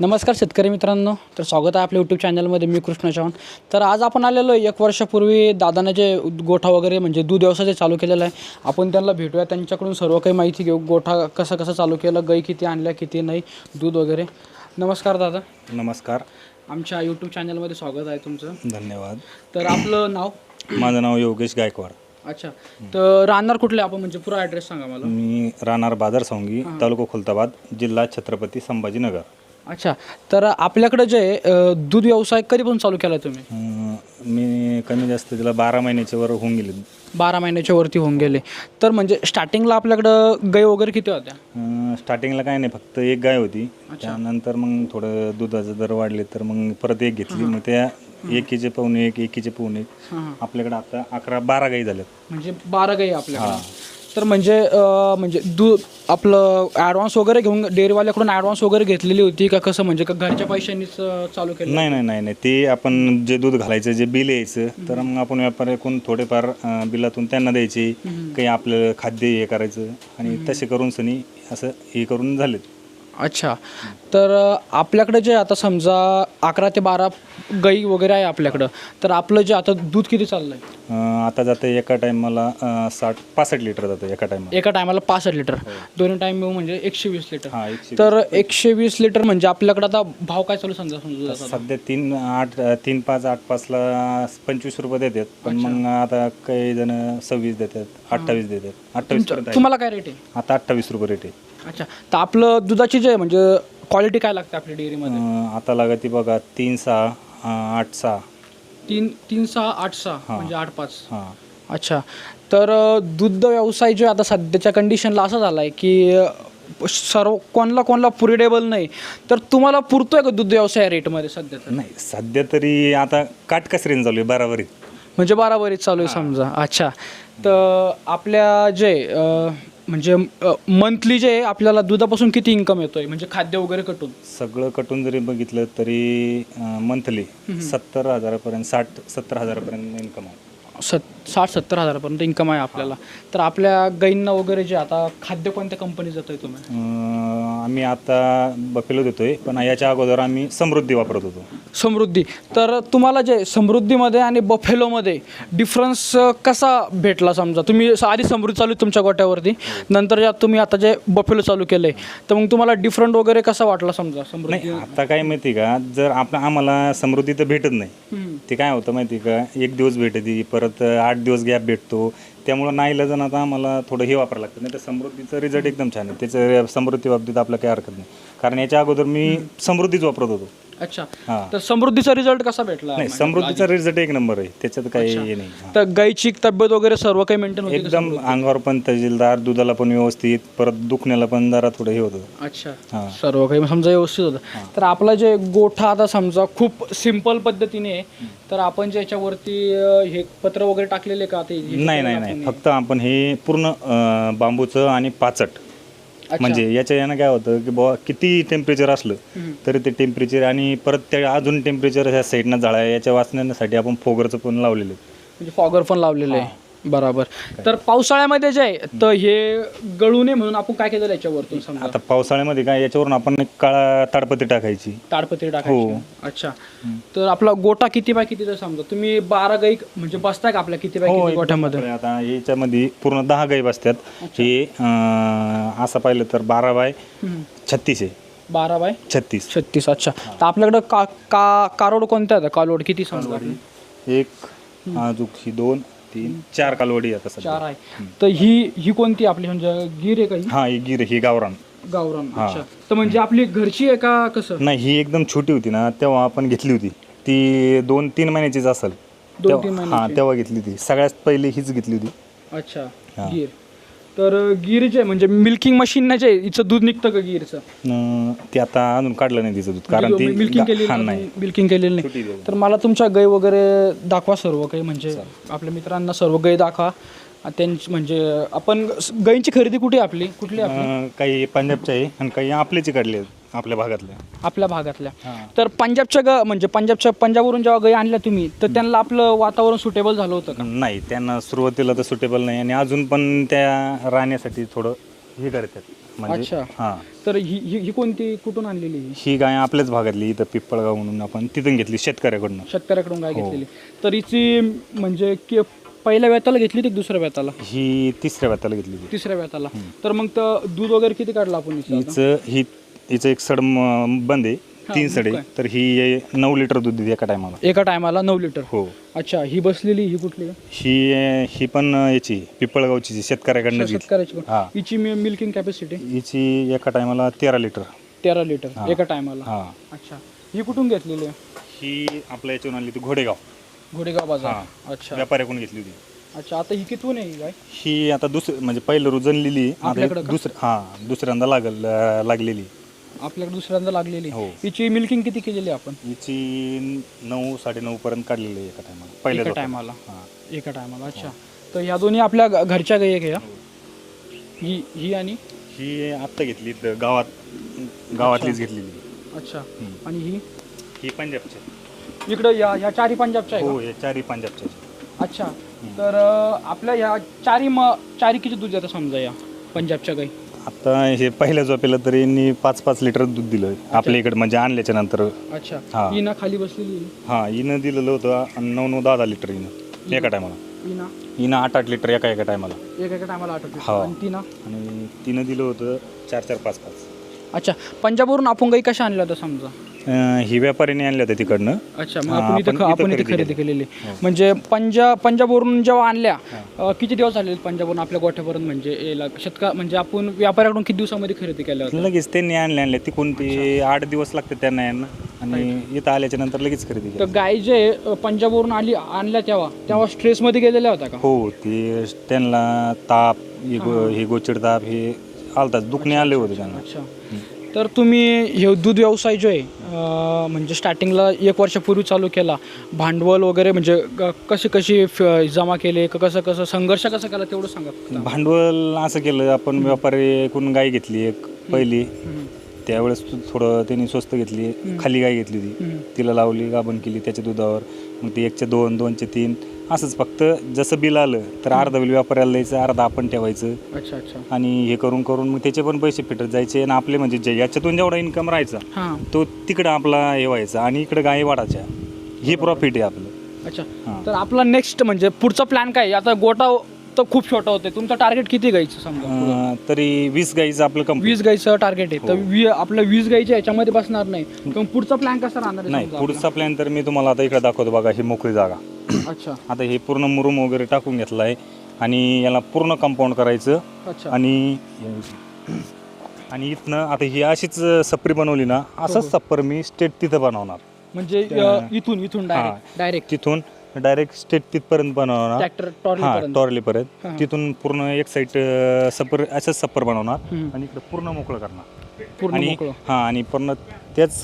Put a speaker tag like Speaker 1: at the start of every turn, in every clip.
Speaker 1: नमस्कार शेतकरी मित्रांनो, तर स्वागत आहे आपल्या यूट्यूब चॅनलमध्ये. मी कृष्ण चव्हाण. तर आज आपण आलेलो 1 वर्षापूर्वी दादाने जे गोठा वगैरे म्हणजे दूध व्यवसाय जे चालू केलेला आहे, आपण त्यांना भेटूया, त्यांच्याकडून सर्व काही माहिती घेऊ. गोठा कसं चालू केलं, गाई किती आणल्या, किती नाही, दूध वगैरे. नमस्कार दादा.
Speaker 2: नमस्कार.
Speaker 1: आमच्या यूट्यूब चॅनलमध्ये स्वागत आहे तुमचं.
Speaker 2: धन्यवाद.
Speaker 1: तर आपलं नाव?
Speaker 2: माझं नाव योगेश गायकवाड.
Speaker 1: अच्छा, तर राहणार कुठले आपण, म्हणजे पुरा ॲड्रेस सांगा मला.
Speaker 2: मी राहणार बाजार सोंगी, तालुका खुलताबाद, जिल्हा छत्रपती संभाजीनगर.
Speaker 1: अच्छा, तर आपल्याकडे जे दूध व्यवसाय कधीपासून चालू केला तुम्ही?
Speaker 2: मी कमी जास्त त्याला 12 महिन्याच्या वर होऊन गेले.
Speaker 1: 12 महिन्याच्या वरती होऊन गेले. तर म्हणजे स्टार्टिंगला आपल्याकडं गाई वगैरे किती होत्या?
Speaker 2: स्टार्टिंगला काय नाही, फक्त एक गाय होती. त्यानंतर मग थोडं दुधाचे दर वाढले तर मग परत एक घेतली. मग त्या एकीचे पाऊणे एक आपल्याकडे आता 11-12 गाई झाल्यात.
Speaker 1: म्हणजे 12 गाई आपल्याकडे. तर म्हणजे दूध आपलं ॲडव्हान्स वगैरे घेऊन डेअरीवाल्याकडून ॲडव्हान्स वगैरे घेतलेली होती का कसं, म्हणजे का घरच्या पैशांनीच चालू केलं?
Speaker 2: नाही, ते आपण जे दूध घालायचं, जे बिल यायचं, तर मग आपण व्यापाऱ्याकडून थोडेफार बिलातून त्यांना द्यायचे, काही आपलं खाद्य हे करायचं आणि तसे करून सनी असं हे करून झालेत.
Speaker 1: अच्छा, तर आपल्याकडे जे आता समजा 11 ते 12 गाई वगैरे आहे आपल्याकडं, तर आपलं जे आता दूध किती चाललं आहे?
Speaker 2: आता जातं एका टायमाला 60-65 लिटर जातं एका टायमाला.
Speaker 1: एका टायमाला 65 लिटर, दोन्ही टाईम मिळून म्हणजे 120 लिटर.
Speaker 2: 120.
Speaker 1: तर 120 लिटर म्हणजे आपल्याकडे आता भाव काय चालू समजा
Speaker 2: सध्या 3.5-8.5ला 25 रुपये देतात, पण मग आता काही जण 26 देतात, 28 देतात. 28
Speaker 1: तुम्हाला काय रेट आहे?
Speaker 2: आता 28 रुपये रेट आहे.
Speaker 1: अच्छा, तर आपलं दुधाची जे म्हणजे क्वालिटी काय लागते आपल्या डेअरीमध्ये?
Speaker 2: आता लागते बघा 3-6, 8-6.
Speaker 1: 3-6, 8-6 म्हणजे 8-5.
Speaker 2: हां.
Speaker 1: अच्छा, तर दुग्ध व्यवसाय जो आता सध्याच्या कंडिशनला असा झाला आहे की सर्व कोणाला पुरेडेबल नाही. तर तुम्हाला पुरतोय का दूध व्यवसाय रेटमध्ये सध्या?
Speaker 2: नाही, सध्या तरी आता काटकसरीने चालू आहे, बराबरीत.
Speaker 1: म्हणजे बराबरीत चालू आहे समजा. अच्छा, तर आपल्या जे म्हणजे मंथली जे आपल्याला दुधापासून किती इन्कम येतोय, म्हणजे खाद्य वगैरे कटून?
Speaker 2: सगळं कटून जरी बघितलं तरी मंथली 70,000पर्यंत, 60-70 हजारापर्यंत इन्कम आहे.
Speaker 1: 60-70 हजारापर्यंत इन्कम आहे आपल्याला. तर आपल्या गाईंना वगैरे जे आता खाद्य कोणत्या कंपनीत जातोय तुम्ही?
Speaker 2: आम्ही आता बफेलो देतोय, पण याच्या अगोदर आम्ही समृद्धी वापरत होतो.
Speaker 1: समृद्धी. तर तुम्हाला जे समृद्धीमध्ये आणि बफेलोमध्ये डिफरन्स कसा भेटला? समजा तुम्ही आधी समृद्धी चालू तुमच्या गोट्यावरती, नंतर ज्या तुम्ही आता जे बफेलो चालू केलं आहे, तर मग तुम्हाला डिफरंट वगैरे कसा वाटला समजा समृद्धी?
Speaker 2: नाही, आता काय माहिती का, जर आम्हाला समृद्धी तर भेटत नाही. ते काय होतं माहिती का, एक दिवस भेटते, परत 8 दिवस गॅप भेटतो. त्यामुळं नाईलाजन आता आम्हाला थोडं हे वापरावं लागतं. नाही तर समृद्धीचं रिझल्ट एकदम छान आहे. त्याचं समृद्धी बाबतीत आपलं काही हरकत नाही, कारण याच्या अगोदर मी समृद्धीच वापरत होतो.
Speaker 1: अच्छा, तर समृद्धीचा रिझल्ट कसा भेटला?
Speaker 2: नाही, समृद्धीचा रिझल्ट एक नंबर आहे, त्याच्यात काही हे नाही.
Speaker 1: तर गायची तब्येत वगैरे सर्व काही मेंटेन होते
Speaker 2: एकदम, अंगावर पण तहसीलदार, दुधाला पण व्यवस्थित, परत दुखण्याला पण जरा थोडं हे होतं.
Speaker 1: अच्छा, सर्व काही समजा व्यवस्थित होतं. तर आपला जे गोठा आता समजा खूप सिंपल पद्धतीने आहे, तर आपण जे याच्यावरती हे पत्र वगैरे टाकलेले का? ते
Speaker 2: नाही, फक्त आपण हे पूर्ण बांबूचं आणि पाचट, म्हणजे याच्या यानं काय होतं की बुवा किती टेम्परेचर असलं तरी ते टेम्परेचर, आणि परत त्या अजून टेम्परेचर ह्या साईडनं जाळ्या याच्या वाचण्यासाठी आपण फोगरचं पण लावलेलं आहे.
Speaker 1: म्हणजे फॉगर पण लावलेलं आहे. बरोबर. तर पावसाळ्यामध्ये जे आहे तर हे गळू नये म्हणून आपण काय केलं याच्यावरतून समजा?
Speaker 2: आता पावसाळ्यामध्ये काय, याच्यावरून आपण एक काळा ताडपत्री टाकायची.
Speaker 1: ताडपत्री टाकायची. अच्छा, तर आपला गोठा किती बाय कितीचा समजा तुम्ही 12 गाई म्हणजे बसताय का आपल्या किती बाय किती गोठ्यामध्ये?
Speaker 2: आता याच्यामध्ये पूर्ण 10 गाई बसतात. हे असं पाहिलं तर 12 बाय 36 आहे.
Speaker 1: 12 बाय
Speaker 2: 36.
Speaker 1: अच्छा, तर आपल्याकडं कारोड कोणत्या आहेत? कालोड किती समजा?
Speaker 2: एक, अजून 2, 3, 4 कालवडी आता सध्या.
Speaker 1: 4 आहे. तर ही कोणती आपली, म्हणजे गीर आहे का ही?
Speaker 2: हा, ही गीर, ही गावरान.
Speaker 1: अच्छा, तर म्हणजे आपली घरची आहे का कसं?
Speaker 2: नाही, ही एकदम छोटी होती ना, तेव्हा आपण घेतली होती. ती 2-3 महिन्याचीच असेल.
Speaker 1: 2-3 महिन्याची?
Speaker 2: हा, तेव्हा घेतली होती. सगळ्यात पहिली हीच घेतली होती.
Speaker 1: अच्छा, गीर. तर गीरचे म्हणजे मिल्किंग मशीन जे हिचं दूध निघतं का गीरचं?
Speaker 2: ते आता अजून काढलं नाही तिचं दूध, कारण ती
Speaker 1: मिल्किंग केलेलं नाही. तर मला तुमच्या गाई वगैरे दाखवा सर्व काही, म्हणजे आपल्या मित्रांना सर्व गाई दाखवा. त्यांची म्हणजे आपण गायींची खरेदी कुठे आपली कुठली?
Speaker 2: काही पंजाबच्या आहे आणि काही आपल्याची काढली आपल्या भागातल्या.
Speaker 1: तर म्हणजे पंजाबवरून जेव्हा गाई आणल्या तुम्ही, तर त्यांना आपलं वातावरण सुटेबल झालं होतं का?
Speaker 2: नाही, त्यांना सुरुवातीला तर सुटेबल नाही, आणि अजून पण त्या राहण्यासाठी थोडं हे करतात, म्हणजे
Speaker 1: अच्छा.
Speaker 2: हां,
Speaker 1: तर ही कोणती कुठून आणलेली
Speaker 2: ही गाय आपल्याच भागातली इथं पिप्पळगाव म्हणून आपण तिथून घेतली शेतकऱ्याकडून.
Speaker 1: शेतकऱ्याकडून गाय
Speaker 2: हो.
Speaker 1: घेतलेली? तर हिची म्हणजे पहिल्या वेताला घेतली की दुसऱ्या वेताला?
Speaker 2: ही तिसऱ्या व्यताला घेतली होती.
Speaker 1: तिसऱ्या वेताला. तर मग तर दूध वगैरे किती काढलं आपण हिचं आता?
Speaker 2: हिचं एक सड बंद आहे,
Speaker 1: हां,
Speaker 2: 3 सडे.
Speaker 1: मग काय?
Speaker 2: तर ही 9 लिटर दूध देते एका टायमाला.
Speaker 1: एका टायमाला 9 लिटर?
Speaker 2: हो.
Speaker 1: अच्छा. ही बसलेली ही कुठली आहे?
Speaker 2: ही पण याची पिप्पळगावची शेतकऱ्याकडनं घेतली.
Speaker 1: शेतकऱ्याची पण?
Speaker 2: हां.
Speaker 1: हिची मिल्किंग कॅपॅसिटी?
Speaker 2: हिची एका टायमाला 13 लिटर.
Speaker 1: 13 लिटर
Speaker 2: हां.
Speaker 1: एका टायमाला?
Speaker 2: हां.
Speaker 1: अच्छा. ही कुठून घेतलेली आहे?
Speaker 2: ही आपल्या याच्यावरून आणली होती घोडेगाव.
Speaker 1: घोडेगाव बाजार?
Speaker 2: हां.
Speaker 1: अच्छा.
Speaker 2: व्यापाऱ्याकडून घेतली होती.
Speaker 1: अच्छा. आता ही कितवून आहे ही गाय?
Speaker 2: ही आता म्हणजे पहिलं रुजनलेली आहे. आता
Speaker 1: आपल्याकडं का?
Speaker 2: दुसऱ्यांदा लागलेली.
Speaker 1: आपल्याकडे दुसऱ्यांदा लागलेली?
Speaker 2: हो.
Speaker 1: हिची मिल्किंग किती केलेली आहे आपण?
Speaker 2: हिची 9 9:30 पर्यंत काढलेली आहे एका टायमाला. पहिल्या
Speaker 1: एका
Speaker 2: झोपात.
Speaker 1: टायमाला?
Speaker 2: हां.
Speaker 1: एका टायमाला. अच्छा. तर ह्या दोन्ही आपल्या घरच्या गाई आहे का? ही आणि
Speaker 2: ही आत्ता घेतली इथं गावातलीच घेतलेली.
Speaker 1: अच्छा. आणि
Speaker 2: ही पंजाबची.
Speaker 1: इकडं ह्या चारी पंजाबच्या आहे
Speaker 2: हो,
Speaker 1: का?
Speaker 2: हे चारी पंजाबच्या.
Speaker 1: अच्छा. तर आपल्या ह्या चारी किती दूध देतात समजा या पंजाबच्या गाई?
Speaker 2: आता हे पहिल्या झोपेला तरी यांनी 5-5 लिटर दूध दिलं आपल्या इकडे, म्हणजे आणल्याच्या नंतर.
Speaker 1: अच्छा.
Speaker 2: हां.
Speaker 1: ही ना खाली बसलेली?
Speaker 2: हां, हिनं दिलेलं होतं 9-10 लिटर हिनं एका टायमाला.
Speaker 1: ही ना
Speaker 2: हिनं 8-8 लिटर एका टायमाला.
Speaker 1: एका टायमाला आठवते?
Speaker 2: हो.
Speaker 1: आणि ती ना?
Speaker 2: आणि तिनं दिलं होतं 4-4, 5-5.
Speaker 1: अच्छा. पंजाबवरून आपण गाई कशा आणल्या होत्या समजा?
Speaker 2: ही व्यापाऱ्याने आणल्या होत्या तिकडनं.
Speaker 1: अच्छा. मग
Speaker 2: हां,
Speaker 1: आपण इथे खरेदी केलेली? म्हणजे पंजाबवरून जेव्हा आणल्या किती दिवस झाले पंजाबवरून आपल्या गोठ्यापर्यंत, म्हणजे याला म्हणजे आपण व्यापाऱ्याकडून किती दिवसामध्ये खरेदी केल्या होत्या?
Speaker 2: लगेच त्यांनी आणल्या तिकून. ते 8 दिवस लागते त्यांना यांना, आणि इथं आल्याच्या नंतर लगेच खरेदी केली.
Speaker 1: तर गाय जे पंजाबवरून आणल्या तेव्हा स्ट्रेसमध्ये गेलेल्या होत्या का?
Speaker 2: हो, ते त्यांना ताप, हे गोचिड ताप, हे आलताच, दुखणे आले होते त्यांना.
Speaker 1: अच्छा. तर तुम्ही हे दूध व्यवसाय जो आहे म्हणजे स्टार्टिंगला 1 वर्षापूर्वी चालू केला, भांडवल वगैरे म्हणजे कशी जमा केले, कसं संघर्ष कसा केला तेवढं सांगा.
Speaker 2: भांडवल असं केलं आपण, व्यापाऱ्याकडून गाय घेतली एक पहिली. त्यावेळेस थोडं त्यांनी स्वस्त घेतली, खाली गाय घेतली होती, तिला लावली, गाभण केली त्याच्या दुधावर. मग ती 1चे 2, 2चे 3 असंच, फक्त जसं बिल आलं तर अर्धा बिल व्यापाऱ्याला द्यायचं, अर्धा आपण ठेवायचं.
Speaker 1: अच्छा. अच्छा.
Speaker 2: आणि हे करून मग त्याचे पण पैसे फिटत जायचे, आणि आपले म्हणजे याच्यातून जेवढा इन्कम राहायचा
Speaker 1: हां.
Speaker 2: तो तिकडं आपला हे व्हायचा, आणि इकडं गाय वाढायच्या. ही प्रॉफिट आहे आपलं.
Speaker 1: अच्छा.
Speaker 2: हां.
Speaker 1: तर आपला नेक्स्ट म्हणजे पुढचा प्लॅन काय? आता गोठा तर खूप छोटा होते, तुमचं टार्गेट किती गायचं समजा?
Speaker 2: तरी 20 गाईचं आपलं कंप्लीट.
Speaker 1: 20 गायचं टार्गेट आहे. तर आपलं 20 गायच्या ह्याच्यामध्ये बसणार नाही, पण पुढचा प्लॅन कसा राहणार आहे
Speaker 2: नाही,
Speaker 1: समजा
Speaker 2: पुढचा प्लॅन तर मी तुम्हाला आता इकडे दाखवतो बघा. ही मोकळी जागा.
Speaker 1: अच्छा.
Speaker 2: आता हे पूर्ण मुरुम वगैरे टाकून घेतलं आहे, आणि याला पूर्ण कंपाऊंड करायचं.
Speaker 1: अच्छा.
Speaker 2: आणि इथनं आता ही अशीच सप्री बनवली ना, असंच सप्पर मी स्टेट तिथं बनवणार.
Speaker 1: म्हणजे इथून डायरेक्ट
Speaker 2: तिथून डायरेक्ट स्टेट तिथपर्यंत बनवणार.
Speaker 1: ट्रॅक्टर
Speaker 2: हां, टॉर्लीपर्यंत.
Speaker 1: हां.
Speaker 2: तिथून पूर्ण एक साईड सप्पर, असंच सप्पर बनवणार, आणि इकडे पूर्ण मोकळं करणार.
Speaker 1: पूर्ण
Speaker 2: आणि
Speaker 1: मोकळं.
Speaker 2: हां, आणि पूर्ण तेच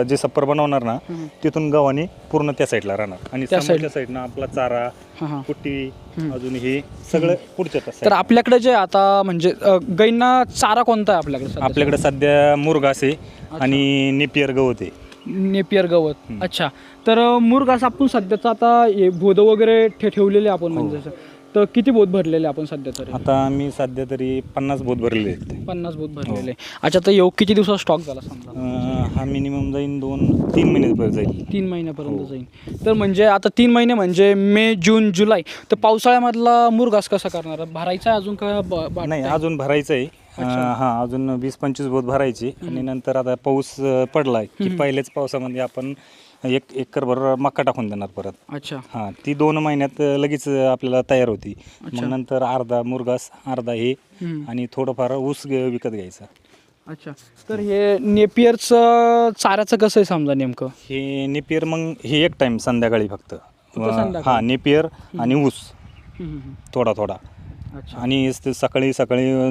Speaker 2: जे सप्पर बनवणार ना, तिथून गव्हाणी पूर्ण त्या साईडला राहणार, आणि समोरच्या साईडनं आपला चारा,
Speaker 1: हां.
Speaker 2: कुट्टी, अजून हे सगळं पुढच्या
Speaker 1: तर
Speaker 2: side.
Speaker 1: आपल्याकडे जे आता म्हणजे गाईंना चारा कोणता आहे आपल्याकडे सध्या?
Speaker 2: आपल्याकडे सध्या मुरघास आहे आणि नेपियर गवत आहे.
Speaker 1: नेपियर गवत. अच्छा. तर मुरघास आपण सध्याचं आता हे बोध वगैरे ठेवलेले आपण, म्हणजे जसं तर किती बोध भरलेले आपण सध्या तरी?
Speaker 2: आता मी सध्या तरी 50 बोध भरलेले आहेत.
Speaker 1: 50 बोध भरलेले. अच्छा. तर येऊ किती दिवसात स्टॉक झाला समजा?
Speaker 2: हा मिनिमम जाईन 2-3 महिन्यापर्यंत जाईल.
Speaker 1: 3 महिन्यापर्यंत जाईल. तर म्हणजे आता 3 महिने म्हणजे मे, जून, जुलै. तर पावसाळ्यामधला मुरघास कसा करणार? भरायचा अजून का?
Speaker 2: नाही, अजून भरायचं आहे. हां, अजून 20-25 बोध भरायची, आणि नंतर आता पाऊस पडला की पहिल्याच पावसामध्ये आपण 1 एकरभर मका टाकून देणार परत.
Speaker 1: अच्छा.
Speaker 2: हां, ती 2 महिन्यात लगेच आपल्याला तयार होती. मग नंतर अर्धा मुरघास, अर्धा हे, आणि थोडंफार ऊस विकत घ्यायचा.
Speaker 1: अच्छा. तर हे नेपियरचं चाऱ्याचं कसं आहे समजा नेमकं?
Speaker 2: हे नेपियर मग हे एक टाइम संध्याकाळी फक्त.
Speaker 1: संध्याकाळी?
Speaker 2: हां, नेपियर आणि ऊस थोडा.
Speaker 1: अच्छा.
Speaker 2: आणि सकाळी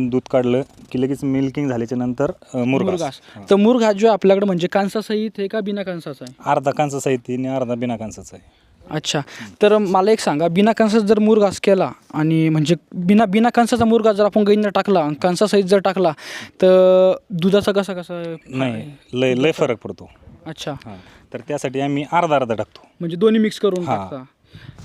Speaker 2: दूध काढलं की लगेच मिल्किंग झाल्याच्या नंतर मुरघास.
Speaker 1: तर मुरघास जो आपल्याकडे म्हणजे कांसासहित आहे का बिना कांसाचा आहे?
Speaker 2: अर्धा कांसा साहित्य आणि अर्धा बिना कांसाचा आहे.
Speaker 1: अच्छा. तर मला एक सांगा, बिना कांसाचा जर मुरघास केला, आणि म्हणजे बिना कांसाचा मुरघास जर आपण गाईंना टाकला, कांसासहित जर टाकला, तर दुधाचा कसा
Speaker 2: नाही, लय फरक पडतो.
Speaker 1: अच्छा.
Speaker 2: हां, तर त्यासाठी आम्ही अर्धा टाकतो.
Speaker 1: म्हणजे दोन्ही मिक्स करून टाकता?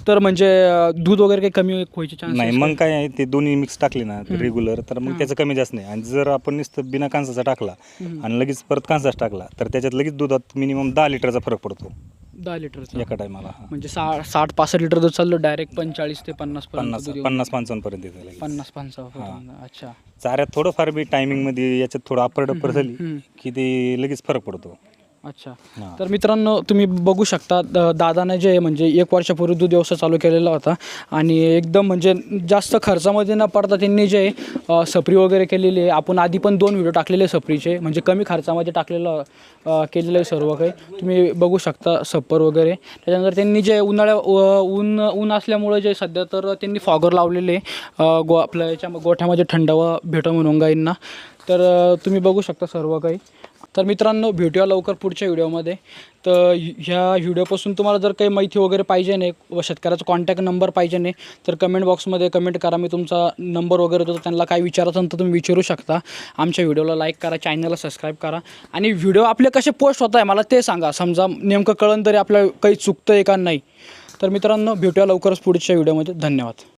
Speaker 1: तर म्हणजे दूध वगैरे काही कमी व्हायचे चान्स
Speaker 2: नाही मग काय आहे ते दोन्ही मिक्स टाकले ना रेग्युलर तर मग त्याचं कमी जास्त नाही. आणि जर आपण नुसतं बिना कांसाचा टाकला आणि लगेच परत कांसाच टाकला तर त्याच्यात लगेच दुधात मिनिमम 10 लिटरचा फरक पडतो
Speaker 1: 10 लिटरचं
Speaker 2: एका टायमाला.
Speaker 1: म्हणजे 60-65 लिटर दूध चाललं डायरेक्ट 45 ते 50 पर्यंत दूध येऊन
Speaker 2: 50-55 पर्यंत येतं लगेच.
Speaker 1: 50-55 पर्यंत. अच्छा.
Speaker 2: चाऱ्यात थोडंफार बी टायमिंगमध्ये याच्यात थोडं अप्पर डप्पर झाली की ते लगेच फरक पडतो.
Speaker 1: अच्छा.
Speaker 2: हां.
Speaker 1: तर मित्रांनो तुम्ही बघू शकता दादाने जे म्हणजे 1 वर्षापूर्वी दूध व्यवसाय चालू केलेला होता आणि एकदम म्हणजे जास्त खर्चामध्ये न पडता त्यांनी जे सपरी वगैरे केलेली आहे. आपण आधी पण 2 व्हिडिओ टाकलेले सपरीचे म्हणजे कमी खर्चामध्ये टाकलेलं केलेलं आहे सर्व काही तुम्ही बघू शकता सप्पर वगैरे. त्याच्यानंतर त्यांनी जे ऊन असल्यामुळे जे सध्या तर त्यांनी फॉगर लावलेले आपल्या याच्या गोठ्यामध्ये थंडावा भेटो म्हणून गाईंना. तर तुम्ही बघू शकता सर्व काही. तर मित्रांनो भेटूया लवकर पुढच्या व्हिडिओमध्ये. तर ह्या व्हिडिओपासून तुम्हाला जर काही माहिती वगैरे पाहिजे नाही व शेतकऱ्याचा कॉन्टॅक्ट नंबर पाहिजे नाही तर कमेंट बॉक्समध्ये कमेंट करा. मी तुमचा नंबर वगैरे देतो. त्यांना काय विचारायचं तर तुम्ही विचारू शकता. आमच्या व्हिडिओला लाईक करा, चॅनलला सबस्क्राईब करा आणि व्हिडिओ आपले कसे पोस्ट होत आहे मला ते सांगा. समजा नेमकं कळलं तरी आपलं काही चुकतं आहे का नाही. तर मित्रांनो भेटूया लवकरच पुढच्या व्हिडिओमध्ये. धन्यवाद.